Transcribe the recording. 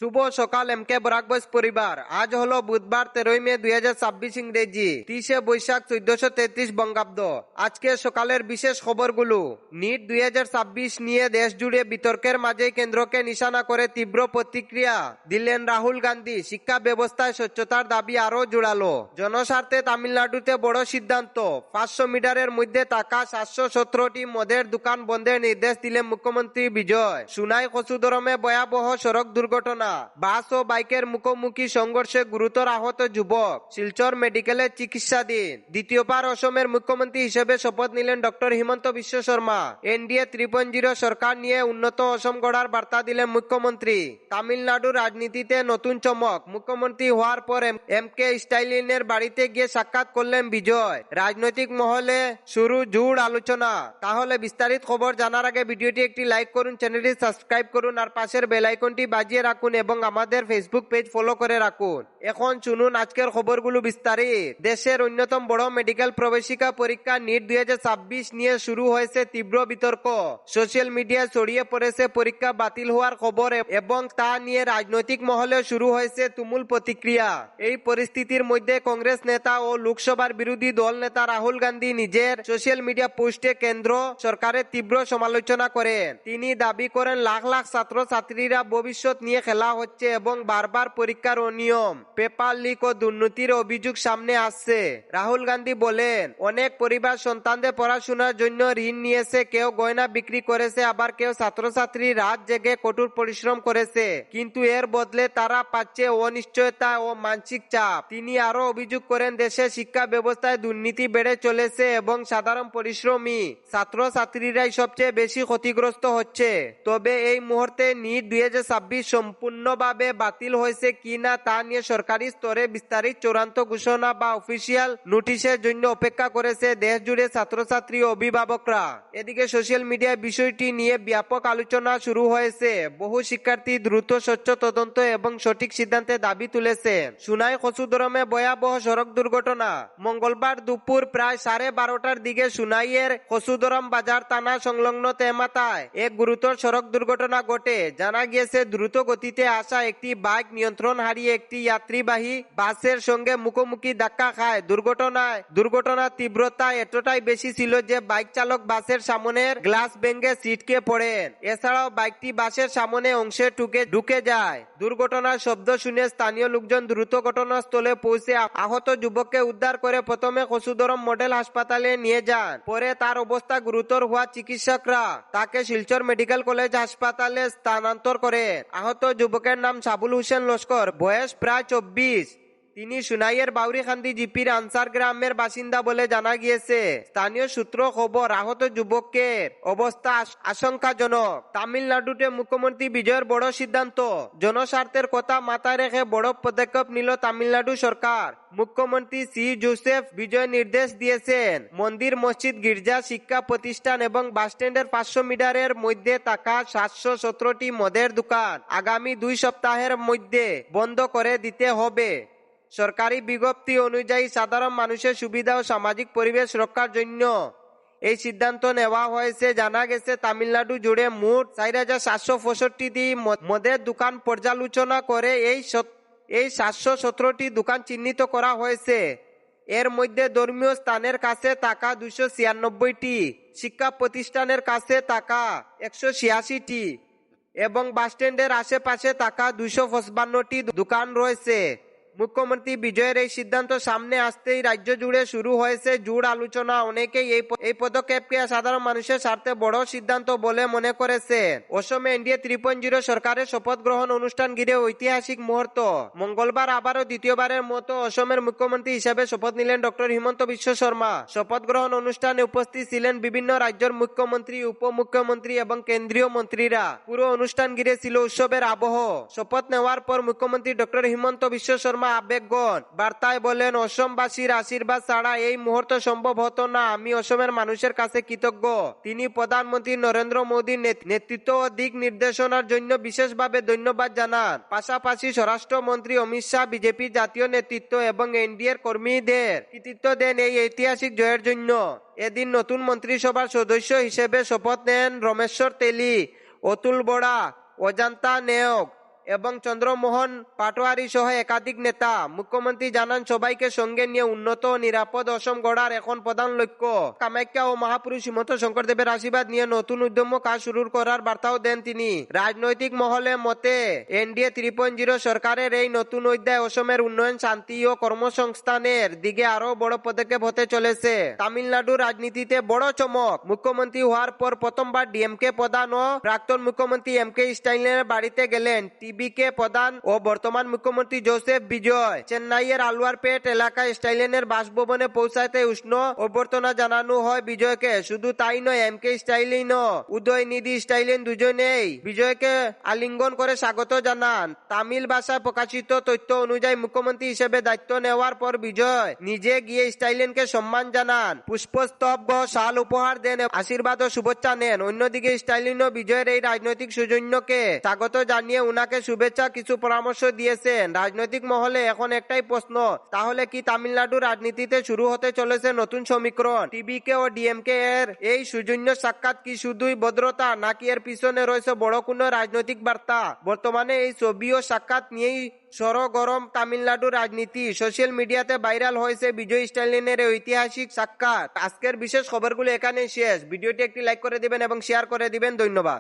শুভ সকাল এমকে বরাক বয়স পরিবার। আজ হলো বুধবার 13 মে 2026 ইংরেজি, 30 বৈশাখ 1433 বঙ্গাব্দ। আজকে সকালের বিশেষ খবরগুলো। নিট 2026 নিয়ে দেশ জুড়ে বিতর্কের মাঝে কেন্দ্রকে নিশানা করে তীব্র প্রতিক্রিয়া দিলেন রাহুল গান্ধী। শিক্ষা ব্যবস্থায় স্বচ্ছতার দাবি আরো জোরালো। জনস্বার্থে তামিলনাড়ুতে বড় সিদ্ধান্ত, 500 মিটারের মধ্যে থাকা 717টি মদের দোকান বন্ধের নির্দেশ দিলেন মুখ্যমন্ত্রী বিজয়। সুনাই কচুদরমে ভয়াবহ সড়ক দুর্ঘটনা, বাস ও বাইকের মুখোমুখি সংঘর্ষে গুরুতর আহত যুবক, শিলচর মেডিকেলে চিকিৎসাধীন। দ্বিতীয়বার অসমের মুখ্যমন্ত্রী হিসেবে শপথ নিলেন ডক্টর হিমন্ত বিশ্ব শর্মা। এনডিএ 3.0 সরকার নিয়ে উন্নত অসম গড়ার বার্তা দিলেন মুখ্যমন্ত্রী। তামিলনাড়ুর রাজনীতিতে নতুন চমক, মুখ্যমন্ত্রী হওয়ার পর এম কে স্টালিনের বাড়িতে গিয়ে সাক্ষাৎ করলেন বিজয়। রাজনৈতিক মহলে শুরু জোর আলোচনা। তাহলে বিস্তারিত খবর জানার আগে ভিডিওটি একটি লাইক করুন, চ্যানেলটি সাবস্ক্রাইব করুন আর পাশের বেল আইকনটি বাজিয়ে রাখুন এবং আমাদের ফেসবুক পেজ ফলো করে রাখুন। এখন শুনুন আজকের খবরগুলো বিস্তারিত। দেশের অন্যতম বড় মেডিকেল প্রবেশিকা পরীক্ষা নিট 2026 নিয়ে শুরু হয়েছে তীব্র বিতর্ক। সোশ্যাল মিডিয়ায় ছড়িয়ে পড়েছে পরীক্ষা বাতিল হওয়ার খবর এবং তা নিয়ে রাজনৈতিক মহলে শুরু হয়েছে তুমুল প্রতিক্রিয়া। এই পরিস্থিতির মধ্যে কংগ্রেস নেতা ও লোকসভার বিরোধী দল নেতা রাহুল গান্ধী নিজের সোশ্যাল মিডিয়া পোস্টে কেন্দ্র সরকারের তীব্র সমালোচনা করেন। তিনি দাবি করেন লাখ লাখ ছাত্রছাত্রীরা ভবিষ্যৎ নিয়ে খেলা হচ্ছে এবং বারবার পরীক্ষার অনিয়ম, পেপার লিক ও দুর্নীতির অভিযোগ সামনে আসছে। রাহুল গান্ধী বলেন, অনেক পরিবার সন্তানদের পড়াশোনার জন্য ঋণ নিয়েছে, কেউ গয়না বিক্রি করেছে, আবার কেউ ছাত্রছাত্রী রাত জেগে কঠোর পরিশ্রম করেছে, কিন্তু এর বদলে তারা পাচ্ছে অনিশ্চয়তা ও মানসিক চাপ। তিনি আরো অভিযোগ করেন দেশে শিক্ষা ব্যবস্থায় দুর্নীতি বেড়ে চলেছে এবং সাধারণ পরিশ্রমী ছাত্রছাত্রীরাই সবচেয়ে বেশি ক্ষতিগ্রস্ত হচ্ছে। তবে এই মুহূর্তে নিট 2026 সম্পূর্ণভাবে বাতিল হয়েছে কিনা তা নিয়ে সরকারি স্তরে বিস্তারিত চূড়ান্ত ঘোষণা বা অফিসিয়াল নোটিশের জন্য অপেক্ষা করেছে দেশ জুড়ে ছাত্রছাত্রী ও অভিভাবকরা। এদিকে সোশ্যাল মিডিয়ায় বিষয়টি নিয়ে ব্যাপক আলোচনা শুরু হয়েছে। বহু শিক্ষার্থী দ্রুত স্বচ্ছ তদন্ত এবং সঠিক সিদ্ধান্তের দাবি তুলেছে। সুনাই কচুদরমে ভয়াবহ সড়ক দুর্ঘটনা। মঙ্গলবার দুপুর প্রায় 12:30টার দিকে সুনাইয়ের কচুদরম বাজার থানা সংলগ্ন তেমাতায় এক গুরুতর সড়ক দুর্ঘটনা ঘটে। জানা গিয়েছে দ্রুত গতিতে আসা একটি বাইক নিয়ন্ত্রণ হারিয়ে একটি যাত্রীবাহী বাসের সঙ্গে মুখোমুখি ধাক্কা খায়। দুর্ঘটনার তীব্রতা এতটাই বেশি ছিল যে বাইক চালক বাসের সামনের গ্লাস ভেঙে ছিটকে পড়েন। এছাড়াও বাইকটি বাসের সামনে অংশে ঢুকে যায়। দুর্ঘটনার শব্দ শুনে স্থানীয় লোকজন দ্রুত ঘটনাস্থলে পৌঁছে আহত যুবককে উদ্ধার করে প্রথমে কচুদরম মডেল হাসপাতালে নিয়ে যান। পরে তার অবস্থা গুরুতর হওয়া চিকিৎসকরা তাকে শিলচর মেডিকেল কলেজ হাসপাতালে স্থানান্তর করে। আহত যুবকের নাম সাবুল হোসেন লস্কর, বয়স প্রায় 24। তিনি সুনাইয়ের বাউরিখান্দি জিপির আনসার গ্রামের বাসিন্দা বলে জানা গিয়েছে। স্থানীয় সূত্র খবর, আহত যুবকের অবস্থা আশঙ্কাজনক। তামিলনাড়ুতে মুখ্যমন্ত্রী বিজয়ের বড় সিদ্ধান্ত, জনস্বার্থের কথা মাথায় রেখে বড় পদক্ষেপ নিল তামিলনাড়ু সরকার। মুখ্যমন্ত্রী সি জোসেফ বিজয় নির্দেশ দিয়েছেন মন্দির, মসজিদ, গির্জা, শিক্ষা প্রতিষ্ঠান এবং বাসস্ট্যান্ডের 500 মিটারের মধ্যে থাকা 717টি মদের দোকান আগামী 2 সপ্তাহের মধ্যে বন্ধ করে দিতে হবে। সরকারি বিজ্ঞপ্তি অনুযায়ী সাধারণ মানুষের সুবিধা ও সামাজিক পরিবেশ রক্ষার জন্য এই সিদ্ধান্ত নেওয়া হয়েছে। জানা গেছে তামিলনাড়ু জুড়ে মোট 4765টি মদের দোকান পর্যালোচনা করে এই 717টি দোকান চিহ্নিত করা হয়েছে। এর মধ্যে ধর্মীয় স্থানের কাছে থাকা 296টি, শিক্ষা প্রতিষ্ঠানের কাছে থাকা 186টি এবং বাসস্ট্যান্ডের আশেপাশে থাকা 255টি দোকান রয়েছে। মুখ্যমন্ত্রী বিজয়ের এই সিদ্ধান্ত সামনে আসতেই রাজ্য জুড়ে শুরু হয়েছে জোর আলোচনা। অনেকেই এই পদক্ষেপকে সাধারণ মানুষের স্বার্থে বড় সিদ্ধান্ত বলে মনে করেছেন। অসমে এনডিএ 3.0 সরকারের শপথ গ্রহণ অনুষ্ঠান ঘিরে ঐতিহাসিক মুহূর্ত। মঙ্গলবার আবারও দ্বিতীয়বারের মতো অসমের মুখ্যমন্ত্রী হিসেবে শপথ নিলেন ডক্টর হিমন্ত বিশ্ব শর্মা। শপথ গ্রহণ অনুষ্ঠানে উপস্থিত ছিলেন বিভিন্ন রাজ্যের মুখ্যমন্ত্রী, উপমুখ্যমন্ত্রী এবং কেন্দ্রীয় মন্ত্রীরা। পুরো অনুষ্ঠান ঘিরে ছিল উৎসবের আবহ। শপথ নেওয়ার পর মুখ্যমন্ত্রী ডক্টর হিমন্ত বিশ্ব শর্মা আবেগগণ বার্তায় বলেন, অসমবাসীর আশীর্বাদ ছাড়া এই মুহূর্ত সম্ভব হতো না। আমি অসমের মানুষের কাছে কৃতজ্ঞ। তিনি প্রধানমন্ত্রী নরেন্দ্র মোদীর নেতৃত্ব ও দিক নির্দেশনার জন্য বিশেষভাবে ধন্যবাদ জানান। পাশাপাশি স্বরাষ্ট্রমন্ত্রী অমিত শাহ, বিজেপির জাতীয় নেতৃত্ব এবং এনডিএর কর্মীদের কৃতিত্ব দেন এই ঐতিহাসিক জয়ের জন্য। এদিন নতুন মন্ত্রিসভার সদস্য হিসেবে শপথ নেন রমেশ্বর তেলি, অতুল বড়া, অজন্তা নেওগ এবং চন্দ্রমোহন পাটোয়ারি সহ একাধিক নেতা। মুখ্যমন্ত্রী জানান, সবাইকে সঙ্গে নিয়ে উন্নত ও নিরাপদ অসম গড়ার এখন প্রধান লক্ষ্য। কামাখ্যা ও মহাপুরুষ শ্রীমন্ত শঙ্করদেবের আশীর্বাদ নিয়ে নতুন উদ্যম কাজ শুরু করার বার্তাও দেন তিনি। রাজনৈতিক মহলে মতে এনডিএ 3.0 সরকারের এই নতুন অধ্যায় অসমের উন্নয়ন, শান্তি ও কর্মসংস্থানের দিকে আরো বড় পদক্ষেপ হতে চলেছে। তামিলনাড়ুর রাজনীতিতে বড় চমক। মুখ্যমন্ত্রী হওয়ার পর প্রথমবার ডিএমকে প্রধান ও প্রাক্তন মুখ্যমন্ত্রী এমকে স্টালিনের বাড়িতে গেলেন টিবিকে প্রধান ও বর্তমান মুখ্যমন্ত্রী জোসেফ বিজয়। চেন্নাইয়ের আলওয়ারপেট এলাকায় স্টালিনের বাসভবনে পৌঁছাতে উষ্ণ অভ্যর্থনা জানানো হয় বিজয়কে। শুধু তাই নয়, এমকে স্টালিন ও উদয়নিধি স্টালিন দুজনেই বিজয়কে আলিঙ্গন করে স্বাগত জানান। তামিল ভাষায় প্রকাশিত তথ্য অনুযায়ী মুখ্যমন্ত্রী হিসেবে দায়িত্ব নেওয়ার পর বিজয় নিজে গিয়ে স্টালিনকে সম্মান জানান, পুষ্পস্তবক ও শাল উপহার দেন, আশীর্বাদ ও শুভেচ্ছা নেন। অন্যদিকে স্টালিন ও বিজয়ের এই রাজনৈতিক সৌজন্যকে স্বাগত জানিয়ে উনাকে শুভেচ্ছা কিছু পরামর্শ দিয়েছেন। রাজনৈতিক মহলে এখন একটাই প্রশ্ন, তাহলে কি তামিলনাড়ুর রাজনীতিতে শুরু হতে চলেছে নতুন সমীকরণ? টিবিকে ও ডিএমকে এর এই সৌজন্য সাক্ষাৎ কি শুধুই ভদ্রতা, নাকি এর পিছনে রয়েছে বড় কোনো রাজনৈতিক বার্তা? বর্তমানে এই ছবি ও সাক্ষাৎ নিয়েই সরগরম তামিলনাড়ুর রাজনীতি। সোশ্যাল মিডিয়াতে ভাইরাল হয়েছে বিজয় স্টালিনের এই ঐতিহাসিক সাক্ষাৎ। আজকের বিশেষ খবরগুলো এখানেই শেষ। ভিডিওটি একটি লাইক করে দিবেন এবং শেয়ার করে দিবেন। ধন্যবাদ।